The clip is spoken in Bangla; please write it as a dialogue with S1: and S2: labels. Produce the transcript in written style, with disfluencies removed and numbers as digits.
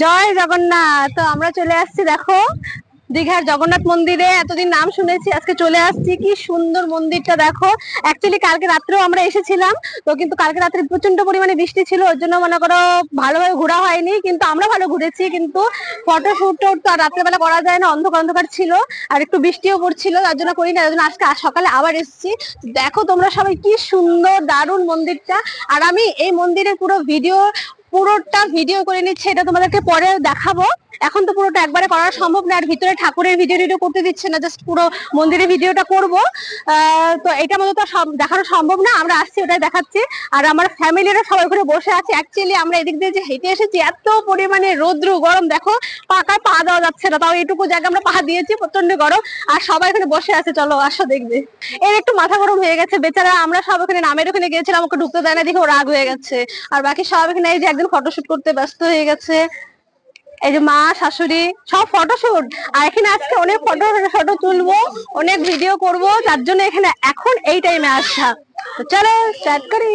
S1: জয় জগন্নাথ। তো আমরা চলে আসছি, দেখো, দীঘার জগন্নাথ মন্দিরে। এতদিন নাম শুনেছি, আজকে চলে আসছি। কি সুন্দর মন্দিরটা দেখো। অ্যাকচুয়ালি কালকে রাত্রেও আমরা এসেছিলাম, তো কিন্তু কালকে রাত্রে প্রচন্ড পরিমাণে বৃষ্টি ছিল, ওর জন্য মনে করো ভালোভাবে ঘোরা হয়নি। কিন্তু আমরা ভালো ঘুরেছি, কিন্তু ফটোশুট তো আর রাত্রেবেলা করা যায় না, অন্ধকার অন্ধকার ছিল, আর একটু বৃষ্টিও পড়ছিল, তার জন্য করি না। তার জন্য আজকে সকালে আবার এসেছি। দেখো তোমরা সবাই, কি সুন্দর দারুণ মন্দিরটা। আর আমি এই মন্দিরের পুরোটা ভিডিও করে নিচ্ছে, এটা তোমাদেরকে পরে দেখাবো। এখন তো পুরোটা একবারে করা সম্ভব না, আর ভিতরে ঠাকুরের ভিডিও করতে দিচ্ছে না, জাস্ট পুরো মন্দিরের ভিডিওটা করব। তো এটা মতো সব দেখানো সম্ভব না, আমরা আসছি ওটাই দেখাচ্ছি। আর আমার ফ্যামিলিরা সবাই ঘুরে বসে আছে। অ্যাকচুয়ালি আমরা এদিক দিয়ে যে হেঁটে এসেছি, এত পরিমাণে রৌদ্র গরম, দেখো পাকায় পা দেওয়া যাচ্ছে না, তাও এটুকু জায়গা আমরা পা দিয়েছি, প্রচন্ড গরম। আর সবাই এখানে বসে আছে, চলো আসো দেখবে। এর একটু মাথা গরম হয়ে গেছে বেচারা। আমরা সব ওখানে নামের ওখানে গিয়েছিলাম, ওকে ঢুকতে দেয় না দেখে ও রাগ হয়ে গেছে। আর বাকি সব এখানে এই যে একদিন ফটোশুট করতে ব্যস্ত হয়ে গেছে। এই যে মা শাশুড়ি সব ফটোশুট। আর এখানে আজকে অনেক ফটো তুলবো, অনেক ভিডিও করব, তার জন্য এখানে এখন এই টাইমে আসা। তো চলো স্টার্ট করি।